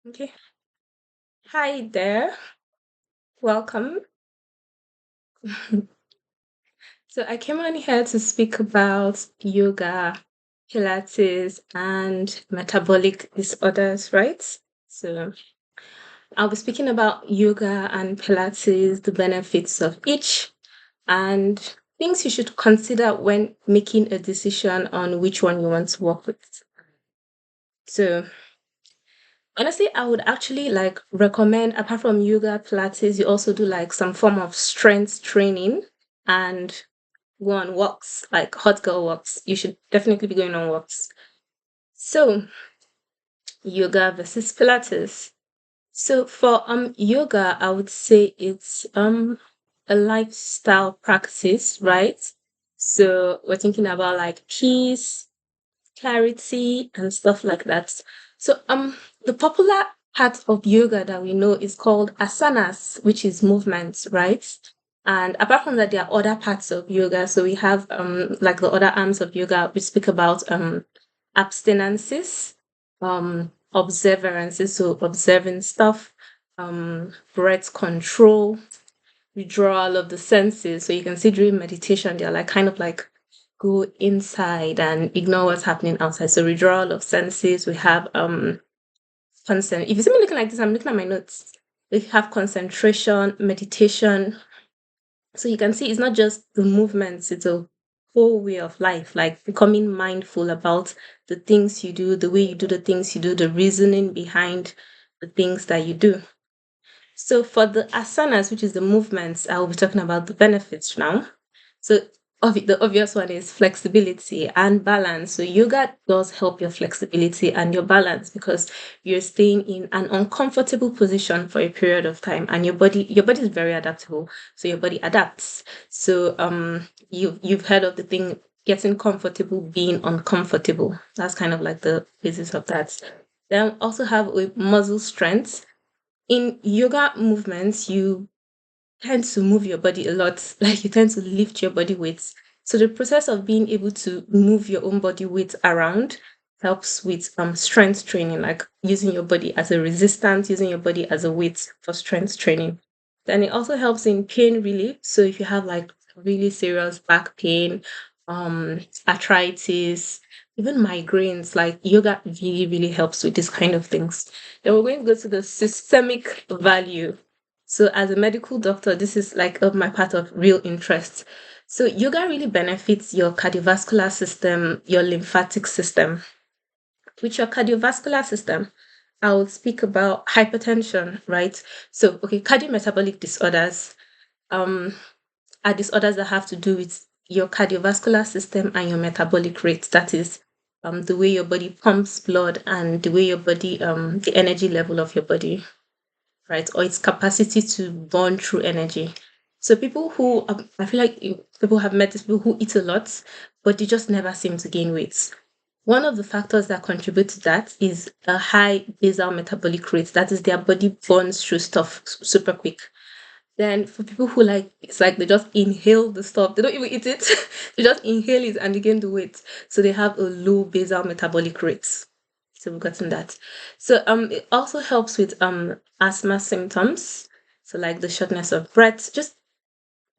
Okay. Hi there. Welcome. So I came on here to speak about yoga, Pilates, and metabolic disorders, right? So I'll be speaking about yoga and Pilates, the benefits of each, and things you should consider when making a decision on which one you want to work with. So honestly, I would actually like recommend, apart from yoga, Pilates, you also do like some form of strength training and go on walks, like hot girl walks. You should definitely be going on walks. So, yoga versus Pilates. So for yoga, I would say it's a lifestyle practice, right? So we're thinking about like peace, clarity, and stuff like that. So the popular part of yoga that we know is called asanas, which is movements, right? And apart from that, there are other parts of yoga. So we have like the other arms of yoga, we speak about abstinences, observances, so observing stuff, breath control, withdrawal of the senses. So you can see during meditation, they're like kind of like go inside and ignore what's happening outside. So withdrawal of senses. We have constant. If you see me looking like this, I'm looking at my notes. We have concentration, meditation. So you can see it's not just the movements, it's a whole way of life, like becoming mindful about the things you do, the way you do the things you do, the reasoning behind the things that you do. So for the asanas, which is the movements, I will be talking about the benefits now. So the obvious one is flexibility and balance. So yoga does help your flexibility and your balance because you're staying in an uncomfortable position for a period of time, and your body is very adaptable. So your body adapts. So you've heard of the thing getting comfortable being uncomfortable. That's kind of like the basis of that. Then also have with muscle strength in yoga movements, you tend to move your body a lot, like you tend to lift your body weights. So the process of being able to move your own body weight around helps with strength training, like using your body as a resistance, using your body as a weight for strength training. Then it also helps in pain relief. So if you have like really serious back pain, arthritis, even migraines, like yoga really, really helps with these kind of things. Then we're going to go to the systemic value. So as a medical doctor, this is like my part of real interest. So yoga really benefits your cardiovascular system, your lymphatic system. With your cardiovascular system, I will speak about hypertension, right? So okay, cardiometabolic disorders um are disorders that have to do with your cardiovascular system and your metabolic rate. That is the way your body pumps blood and the way your body the energy level of your body, right? Or its capacity to burn through energy. So people who I feel like people have met these people who eat a lot, but they just never seem to gain weight. One of the factors that contribute to that is a high basal metabolic rate. That is, their body burns through stuff super quick. Then for people who like, it's like they just inhale the stuff. They don't even eat it. They just inhale it and they gain the weight. So they have a low basal metabolic rate. So we've gotten that. So it also helps with asthma symptoms. So like the shortness of breath, just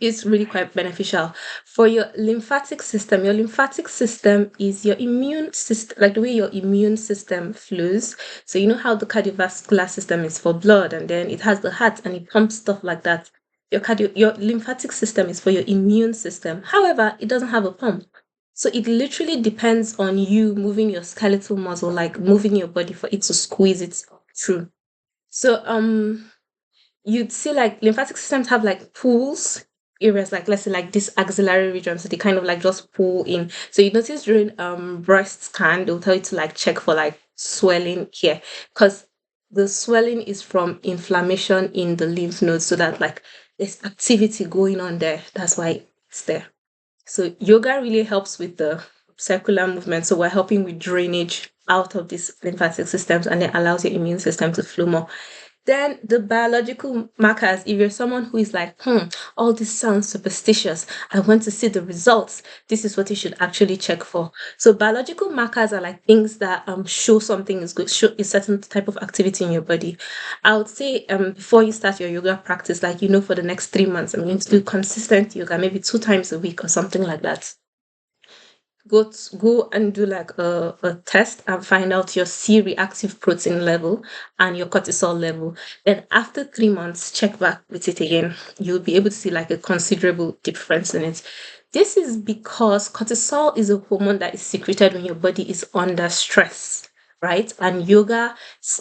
is really quite beneficial for your lymphatic system. Your lymphatic system is your immune system, like the way your immune system flows. So you know how the cardiovascular system is for blood, and then it has the heart and it pumps stuff like that. Your lymphatic system is for your immune system. However, it doesn't have a pump. So it literally depends on you moving your skeletal muscle, like moving your body for it to squeeze it through. So you'd see like lymphatic systems have like pools areas, like let's say like this axillary region, so they kind of like just pull in. So you notice during breast scan they'll tell you to like check for like swelling here, because the swelling is from inflammation in the lymph nodes, so that like there's activity going on there, that's why it's there. So yoga really helps with the circular movement, so we're helping with drainage out of these lymphatic systems, and it allows your immune system to flow more. Then the biological markers, if you're someone who is like, all this sounds superstitious, I want to see the results, this is what you should actually check for. So biological markers are like things that show something is good, show a certain type of activity in your body. I would say before you start your yoga practice, like for the next 3 months, I'm going to do consistent yoga, maybe 2 times a week or something like that. Go and do like a test and find out your C-reactive protein level and your cortisol level. Then after 3 months, check back with it again. You'll be able to see like a considerable difference in it. This is because cortisol is a hormone that is secreted when your body is under stress, right? And yoga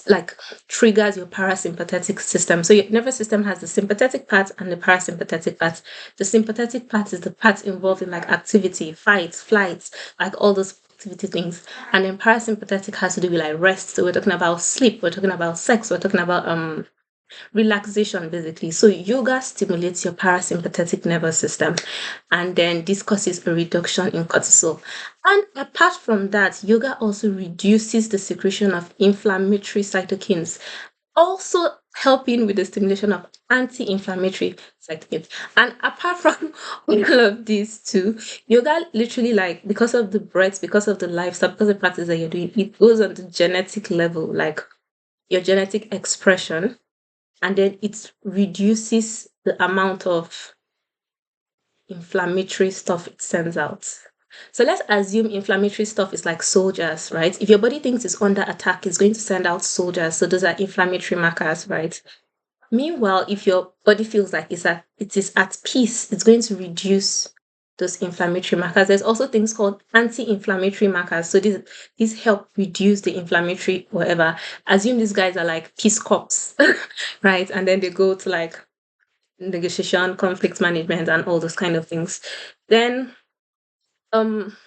like triggers your parasympathetic system. So your nervous system has the sympathetic part and the parasympathetic part. The sympathetic part is the part involved in like activity, fights, flights, like all those activity things. And then parasympathetic has to do with like rest. So we're talking about sleep, we're talking about sex, we're talking about relaxation basically. So yoga stimulates your parasympathetic nervous system, and then this causes a reduction in cortisol. And apart from that, yoga also reduces the secretion of inflammatory cytokines, also helping with the stimulation of anti-inflammatory cytokines. And apart from all of these too, yoga literally, like, because of the breath, because of the lifestyle, because of the practice that you're doing, it goes on the genetic level, like your genetic expression, and then it reduces the amount of inflammatory stuff it sends out. So let's assume inflammatory stuff is like soldiers, right? If your body thinks it's under attack, it's going to send out soldiers. So those are inflammatory markers, right? Meanwhile, if your body feels like it is at peace, it's going to reduce those inflammatory markers. There's also things called anti-inflammatory markers. So these help reduce the inflammatory whatever. Assume these guys are like peace corps, right? And then they go to like negotiation, conflict management, and all those kind of things. Then um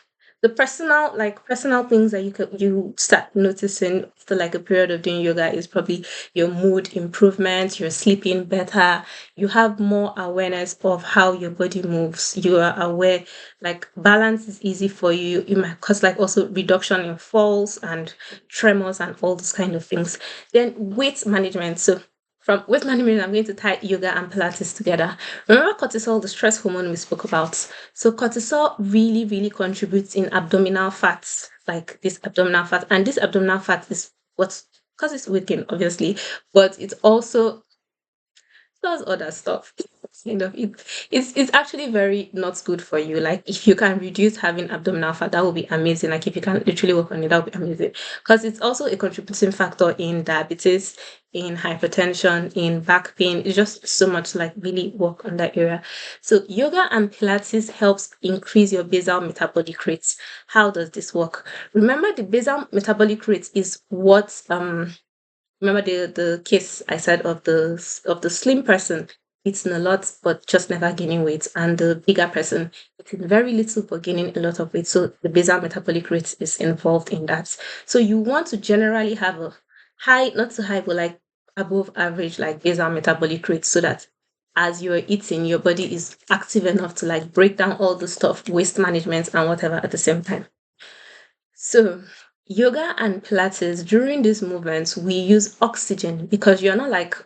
the personal things that you start noticing after like a period of doing yoga is probably your mood improvement, you're sleeping better, you have more awareness of how your body moves, you are aware, like balance is easy for you. You might cause like also reduction in falls and tremors and all those kind of things. Then weight management. So from weight management, I'm going to tie yoga and Pilates together. Remember cortisol, the stress hormone we spoke about? So cortisol really, really contributes in abdominal fats, like this abdominal fat. And this abdominal fat is what causes weight gain, obviously, but it also does other stuff. It's actually very not good for you. Like if you can reduce having abdominal fat, that would be amazing. Like if you can literally work on it, that would be amazing. Because it's also a contributing factor in diabetes, in hypertension, in back pain. It's just so much, like really work on that area. So yoga and Pilates helps increase your basal metabolic rate. How does this work? Remember, the basal metabolic rate is what remember the case I said of the slim person eating a lot but just never gaining weight, and the bigger person eating very little but gaining a lot of weight. So the basal metabolic rate is involved in that. So you want to generally have a high, not too high, but like above average, like basal metabolic rate, so that as you're eating, your body is active enough to like break down all the stuff, waste management and whatever at the same time. So, yoga and Pilates, during these movements, we use oxygen because you're not like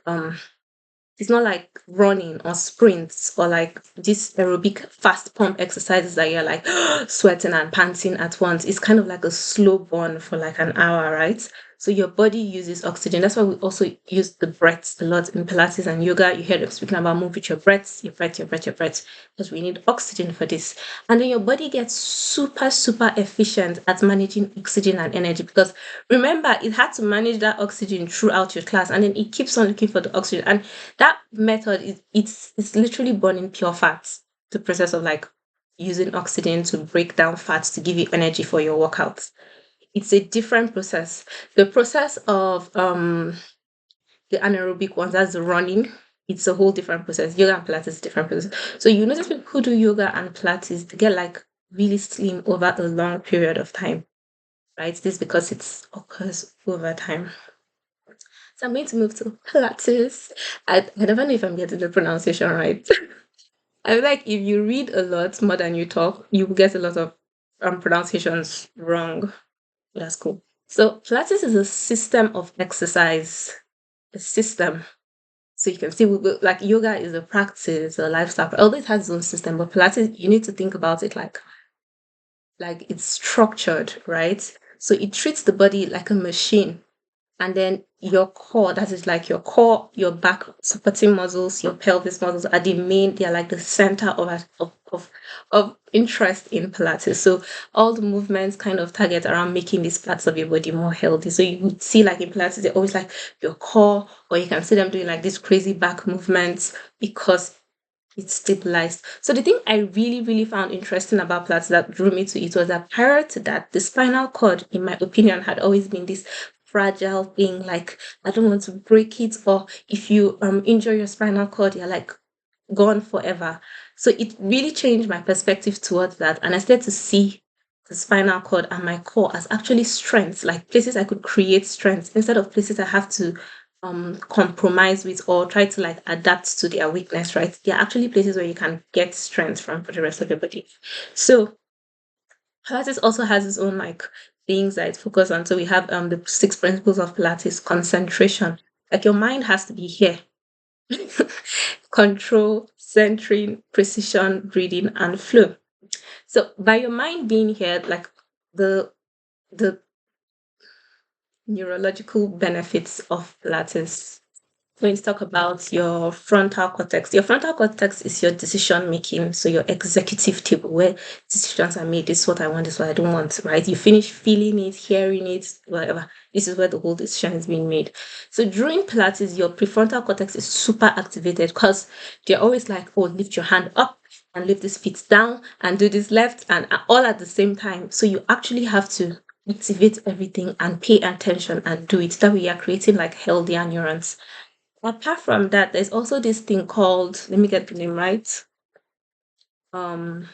it's not like running or sprints or like this aerobic fast pump exercises that you're like sweating and panting at once. It's kind of like a slow burn for like an hour, right? So your body uses oxygen. That's why we also use the breaths a lot in Pilates and yoga. You hear them speaking about move with your breaths, your breath, your breath, your breath, because we need oxygen for this. And then your body gets super, super efficient at managing oxygen and energy, because remember, it had to manage that oxygen throughout your class, and then it keeps on looking for the oxygen. And that method is it's literally burning pure fats. The process of like using oxygen to break down fats to give you energy for your workouts. It's a different process. The process of the anaerobic ones, that's the running, it's a whole different process. Yoga and Pilates is a different process. So you notice people who do yoga and Pilates, they get like really slim over a long period of time, right? This because it occurs over time. So I'm going to move to Pilates. I never know if I'm getting the pronunciation right. I feel like if you read a lot more than you talk, you will get a lot of pronunciations wrong. That's cool. So Pilates is a system of exercise, a system. So you can see, like yoga is a practice, a lifestyle. Although it has its own system, but Pilates, you need to think about it like it's structured, right? So it treats the body like a machine, and then your core, that is like your core, your back supporting muscles, your pelvis muscles are the main, they are like the center of interest in Pilates. So all the movements kind of target around making these parts of your body more healthy. So you would see like in Pilates, they're always like your core, or you can see them doing like these crazy back movements because it's stabilized. So the thing I really, really found interesting about Pilates that drew me to it was that prior to that, the spinal cord, in my opinion, had always been this fragile thing. Like I don't want to break it, or if you injure your spinal cord, you're like gone forever. So it really changed my perspective towards that, and I started to see the spinal cord and my core as actually strengths, like places I could create strengths instead of places I have to compromise with or try to like adapt to their weakness, right? They're actually places where you can get strength from for the rest of your body. So Pilates also has its own like things that it focuses on. So we have the six principles of Pilates: concentration. Like your mind has to be here. Control, centering, precision, breathing, and flow. So by your mind being here, like the the neurological benefits of Pilates. When you talk about your frontal cortex is your decision making, so your executive table where decisions are made. This is what I want, this is what I don't want, right? You finish feeling it, hearing it, whatever. This is where the whole decision is being made. So during Pilates, your prefrontal cortex is super activated because they're always like, oh, lift your hand up and lift this feet down and do this left and all at the same time. So you actually have to activate everything and pay attention and do it. That way you're creating like healthier neurons. Apart from that, there's also this thing called, let me get the name right. Um,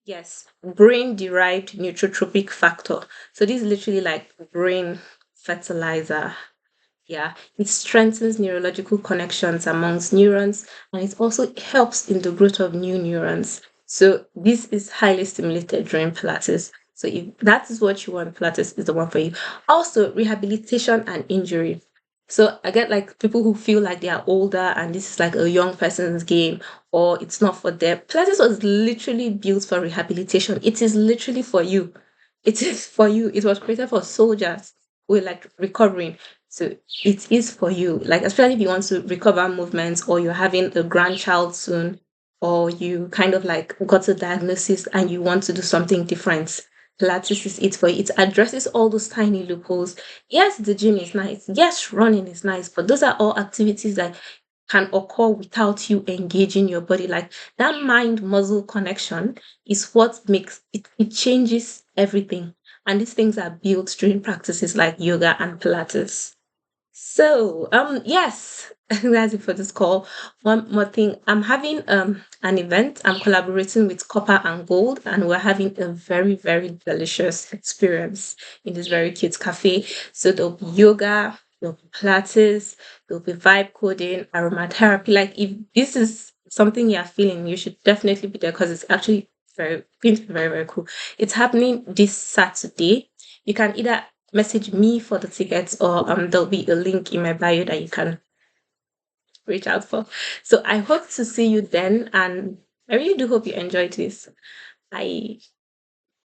yes, brain derived neurotropic factor. So this is literally like brain fertilizer. Yeah, it strengthens neurological connections amongst neurons and it also helps in the growth of new neurons. So this is highly stimulated during Pilates. So if that is what you want, Pilates is the one for you. Also, rehabilitation and injury. So I get like people who feel like they are older and this is like a young person's game or it's not for them. Pilates was literally built for rehabilitation. It is literally for you. It is for you. It was created for soldiers who are like recovering. So it is for you. Like especially if you want to recover movements or you're having a grandchild soon or you kind of like got a diagnosis and you want to do something different. Pilates is it for you. It addresses all those tiny loopholes. Yes, the gym is nice. Yes, running is nice, but those are all activities that can occur without you engaging your body. Like that mind muscle connection is what makes it, it changes everything. And these things are built during practices like yoga and Pilates. So, yes, that's it for this call. One more thing, I'm having an event. I'm collaborating with Copper and Gold, and we're having a very, very delicious experience in this very cute cafe. So there'll be yoga, there'll be Pilates, there'll be vibe coding, aromatherapy. Like if this is something you're feeling, you should definitely be there because it's actually very going to be very, very cool. It's happening this Saturday. You can either message me for the tickets or there'll be a link in my bio that you can reach out for. So I hope to see you then and I really do hope you enjoyed this. Bye.